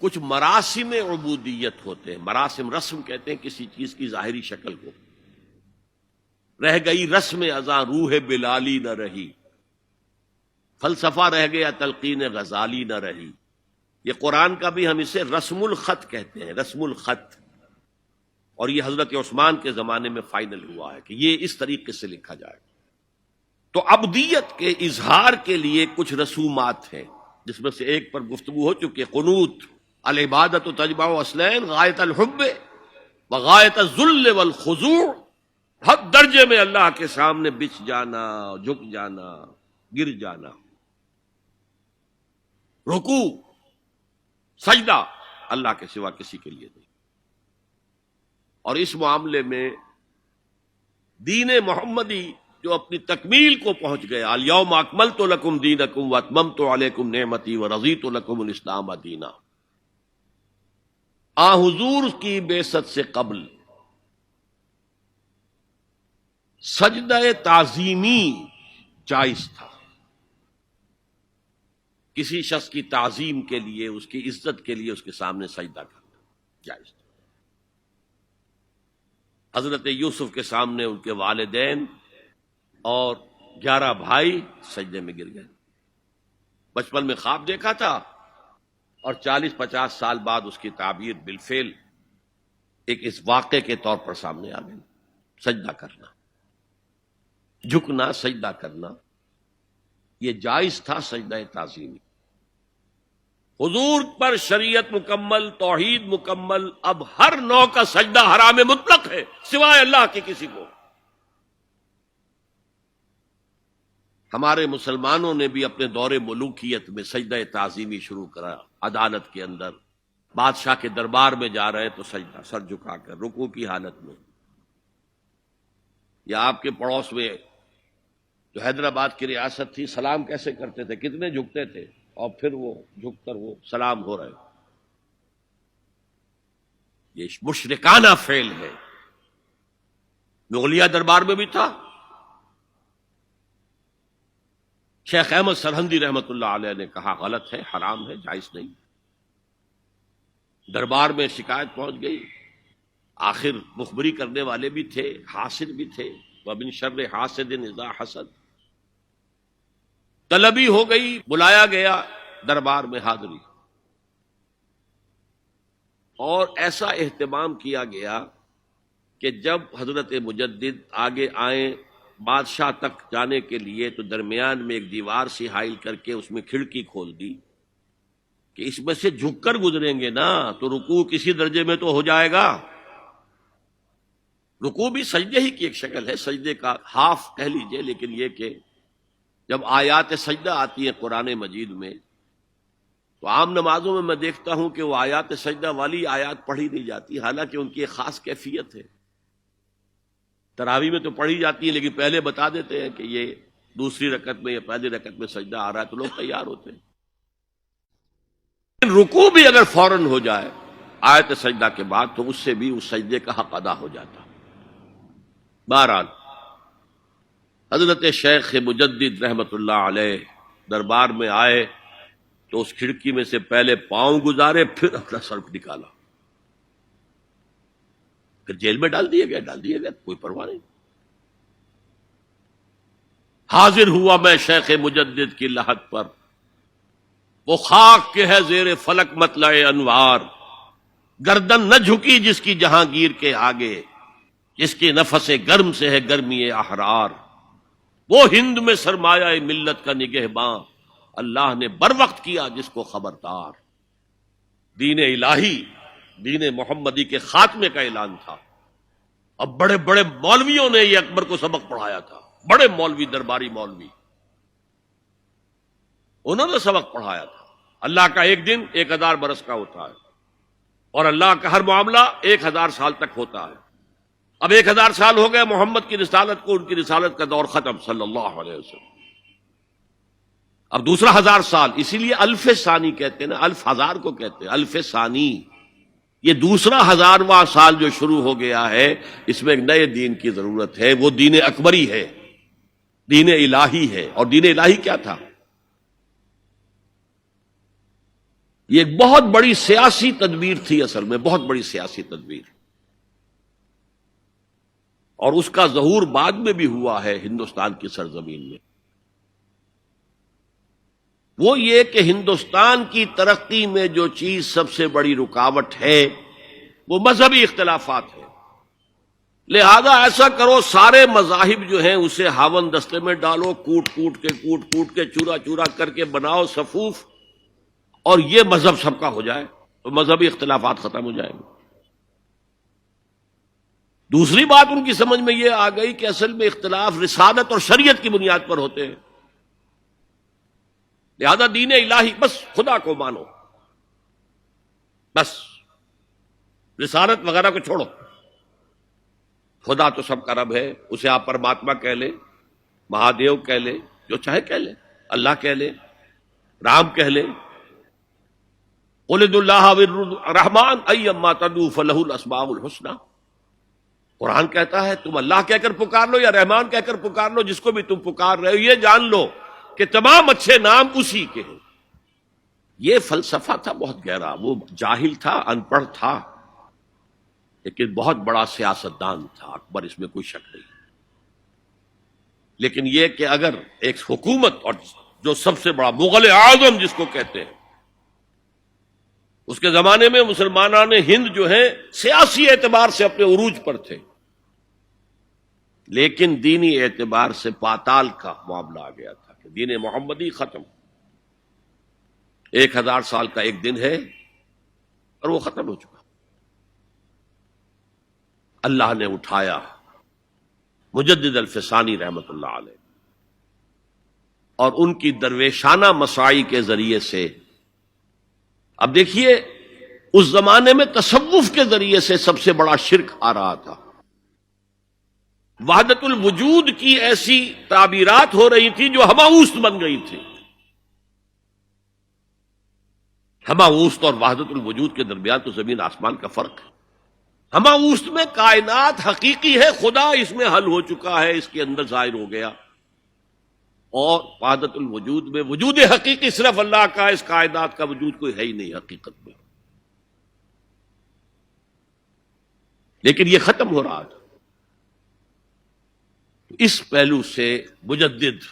کچھ مراسم عبودیت ہوتے ہیں. مراسم رسم کہتے ہیں کسی چیز کی ظاہری شکل کو. رہ گئی رسم ازاں روح بلالی نہ رہی، فلسفہ رہ گیا تلقین غزالی نہ رہی. یہ قرآن کا بھی ہم اسے رسم الخط کہتے ہیں، رسم الخط. اور یہ حضرت عثمان کے زمانے میں فائنل ہوا ہے کہ یہ اس طریقے سے لکھا جائے. تو عبدیت کے اظہار کے لیے کچھ رسومات ہیں، جس میں سے ایک پر گفتگو ہو چکی ہے. قنوت العبادت تجمع اصلین غایت الحب وغایت الذل والخضوع. حد درجے میں اللہ کے سامنے بچ جانا، جھک جانا، گر جانا. رکوع سجدہ اللہ کے سوا کسی کے لیے نہیں. اور اس معاملے میں دین محمدی جو اپنی تکمیل کو پہنچ گیا، الیوم اکملت لکم دینکم واتممت علیکم نعمتی ورضیت لکم الاسلام دینا. حضور کی بعثت سے قبل سجدہ تعظیمی جائز تھا. کسی شخص کی تعظیم کے لیے، اس کی عزت کے لیے اس کے سامنے سجدہ کرنا جائز تھا. حضرت یوسف کے سامنے ان کے والدین اور 11 بھائی سجدے میں گر گئے. بچپن میں خواب دیکھا تھا اور 40-50 سال بعد اس کی تعبیر بالفعل ایک اس واقعے کے طور پر سامنے آ گئی. سجدہ کرنا، جھکنا، سجدہ کرنا یہ جائز تھا. سجدہ تعظیمی حضور پر شریعت مکمل، توحید مکمل. اب ہر نوع کا سجدہ حرام مطلق ہے سوائے اللہ کے کسی کو. ہمارے مسلمانوں نے بھی اپنے دور ملوکیت میں سجدہ تعظیمی شروع کرا. عدالت کے اندر بادشاہ کے دربار میں جا رہے تو سجدہ، سر جھکا کر رکوع کی حالت میں. یا آپ کے پڑوس میں جو حیدرآباد کی ریاست تھی، سلام کیسے کرتے تھے، کتنے جھکتے تھے، اور پھر وہ جھک کر وہ سلام ہو رہے. یہ مشرکانہ فعل ہے. مغلیہ دربار میں بھی تھا. شیخ احمد سرہندی رحمت اللہ علیہ نے کہا غلط ہے، حرام ہے، جائز نہیں. دربار میں شکایت پہنچ گئی. آخر مخبری کرنے والے بھی تھے، حاسد بھی تھے. وَمِن شَرِّ حَاسِدٍ إِذَا حَسَدَ. طلبی ہو گئی، بلایا گیا دربار میں حاضری. اور ایسا اہتمام کیا گیا کہ جب حضرت مجدد آگے آئیں بادشاہ تک جانے کے لیے تو درمیان میں ایک دیوار سی حائل کر کے اس میں کھڑکی کھول دی کہ اس میں سے جھک کر گزریں گے نا تو رکوع کسی درجے میں تو ہو جائے گا. رکوع بھی سجدے ہی کی ایک شکل ہے، سجدے کا ہاف کہہ لیجئے. لیکن یہ کہ جب آیات سجدہ آتی ہیں قرآن مجید میں تو عام نمازوں میں دیکھتا ہوں کہ وہ آیات سجدہ والی آیات پڑھی نہیں جاتی، حالانکہ ان کی ایک خاص کیفیت ہے. تراویح میں تو پڑھی جاتی ہے لیکن پہلے بتا دیتے ہیں کہ یہ دوسری رکعت میں یا پہلی رکعت میں سجدہ آ رہا ہے تو لوگ تیار ہوتے ہیں. رکوع بھی اگر فوراً ہو جائے آیت سجدہ کے بعد تو اس سے بھی اس سجدے کا حق ادا ہو جاتا. بہرحال حضرت شیخ مجدد رحمت اللہ علیہ دربار میں آئے تو اس کھڑکی میں سے پہلے پاؤں گزارے، پھر اپنا سر نکالا. پھر جیل میں ڈال دیا گیا، کوئی پرواہ نہیں. حاضر ہوا میں شیخ مجدد کی لحد پر، وہ خاک کے ہے زیر فلک مطلع انوار. گردن نہ جھکی جس کی جہانگیر کے آگے، جس کے نفس گرم سے ہے گرمی احرار. وہ ہند میں سرمایہ ملت کا نگہباں، اللہ نے بر وقت کیا جس کو خبردار. دین الہی، دین محمدی کے خاتمے کا اعلان تھا. اب بڑے بڑے مولویوں نے یہ اکبر کو سبق پڑھایا تھا. بڑے مولوی، درباری مولوی، انہوں نے سبق پڑھایا تھا. اللہ کا ایک دن 1000 برس کا ہوتا ہے اور اللہ کا ہر معاملہ 1000 سال تک ہوتا ہے. اب 1000 سال ہو گئے محمد کی رسالت کو، ان کی رسالت کا دور ختم صلی اللہ علیہ وسلم. اب دوسرا 1000 سال، اسی لیے الف ثانی کہتے ہیں نا، الف ہزار کو کہتے ہیں الف ثانی. یہ دوسرا 1000واں سال جو شروع ہو گیا ہے، اس میں ایک نئے دین کی ضرورت ہے. وہ دین اکبری ہے، دین الہی ہے. اور دین الہی کیا تھا؟ یہ ایک بہت بڑی سیاسی تدبیر تھی، اصل میں بہت بڑی سیاسی تدبیر، اور اس کا ظہور بعد میں بھی ہوا ہے ہندوستان کی سرزمین میں۔ وہ یہ کہ ہندوستان کی ترقی میں جو چیز سب سے بڑی رکاوٹ ہے وہ مذہبی اختلافات ہیں، لہذا ایسا کرو سارے مذاہب جو ہیں اسے ہاون دستے میں ڈالو، کوٹ کوٹ کے چورا چورا کر کے بناؤ صفوف، اور یہ مذہب سب کا ہو جائے تو مذہبی اختلافات ختم ہو جائیں گے۔ دوسری بات ان کی سمجھ میں یہ آ گئی کہ اصل میں اختلاف رسالت اور شریعت کی بنیاد پر ہوتے ہیں، لہذا دین الہی بس خدا کو مانو، بس رسالت وغیرہ کو چھوڑو، خدا تو سب کا رب ہے، اسے آپ پرماتما کہہ لیں، مہادیو کہہ لیں، جو چاہے کہہ لیں، اللہ کہہ لیں، رام کہہ لیں، قل ادعوا اللہ الرحمن ایما تدعوا فلہ الاسماء الحسنی۔ قرآن کہتا ہے تم اللہ کہہ کر پکار لو یا رحمان کہہ کر پکار لو، جس کو بھی تم پکار رہے ہو یہ جان لو کہ تمام اچھے نام اسی کے ہیں۔ یہ فلسفہ تھا بہت گہرا، وہ جاہل تھا، ان پڑھ تھا، لیکن بہت بڑا سیاستدان تھا، اکبر، اس میں کوئی شک نہیں۔ لیکن یہ کہ اگر ایک حکومت، اور جو سب سے بڑا مغل اعظم جس کو کہتے ہیں، اس کے زمانے میں مسلمانان ہند جو ہیں سیاسی اعتبار سے اپنے عروج پر تھے، لیکن دینی اعتبار سے پاتال کا معاملہ آ گیا تھا کہ دین محمدی ختم، 1000 سال کا ایک دن ہے اور وہ ختم ہو چکا۔ اللہ نے اٹھایا مجدد الفسانی رحمت اللہ علیہ، اور ان کی درویشانہ مساعی کے ذریعے سے، اب دیکھیے اس زمانے میں تصوف کے ذریعے سے سب سے بڑا شرک آ رہا تھا، وحدت الوجود کی ایسی تعبیرات ہو رہی تھی جو ہماوست بن گئی تھی۔ ہماوست اور وحدت الوجود کے درمیان تو زمین آسمان کا فرق ہے۔ ہماوست میں کائنات حقیقی ہے، خدا اس میں حل ہو چکا ہے، اس کے اندر ظاہر ہو گیا، اور وحدت الوجود میں وجود حقیقی صرف اللہ کا، اس کائنات کا وجود کوئی ہے ہی نہیں حقیقت میں، لیکن یہ ختم ہو رہا تھا۔ اس پہلو سے مجدد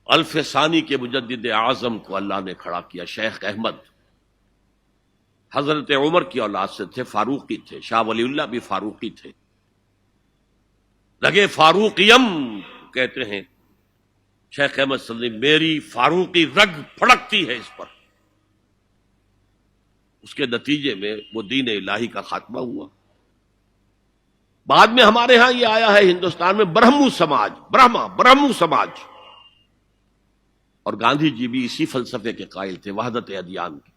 الفسانی کے مجدد اعظم کو اللہ نے کھڑا کیا، شیخ احمد، حضرت عمر کی اولاد سے تھے، فاروقی تھے، شاہ ولی اللہ بھی فاروقی تھے، لگے فاروقیم کہتے ہیں شیخ احمد صلی اللہ علیہ وسلم، میری فاروقی رگ پھڑکتی ہے اس پر۔ اس کے نتیجے میں وہ دین الہی کا خاتمہ ہوا۔ بعد میں ہمارے ہاں یہ آیا ہے ہندوستان میں برہمو سماج، برہمو سماج، اور گاندھی جی بھی اسی فلسفے کے قائل تھے، وحدت ادیان کی،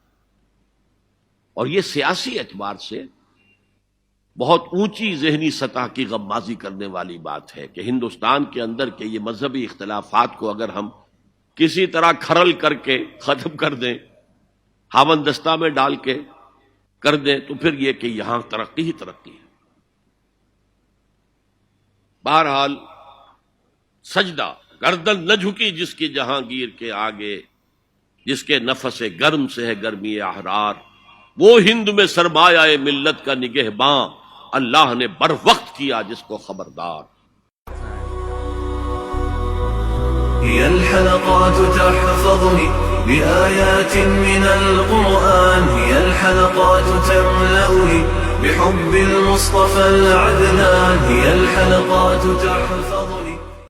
اور یہ سیاسی اعتبار سے بہت اونچی ذہنی سطح کی غمازی کرنے والی بات ہے کہ ہندوستان کے اندر کے یہ مذہبی اختلافات کو اگر ہم کسی طرح کھرل کر کے ختم کر دیں، ہاون دستہ میں ڈال کے کر دیں، تو پھر یہ کہ یہاں ترقی ہی ترقی ہے۔ بہرحال سجدہ، گردن نہ جھکی جس کی جہانگیر کے آگے، جس کے نفس گرم سے ہے گرمی احرار، وہ ہند میں سرمایہ ملت کا نگہباں، اللہ نے بر وقت کیا جس کو خبردار۔ هي الحلقات تحفظني بآيات من القرآن، هي الحلقات تملأني بحب المصطفى العدنان، هي الحلقات تحفظني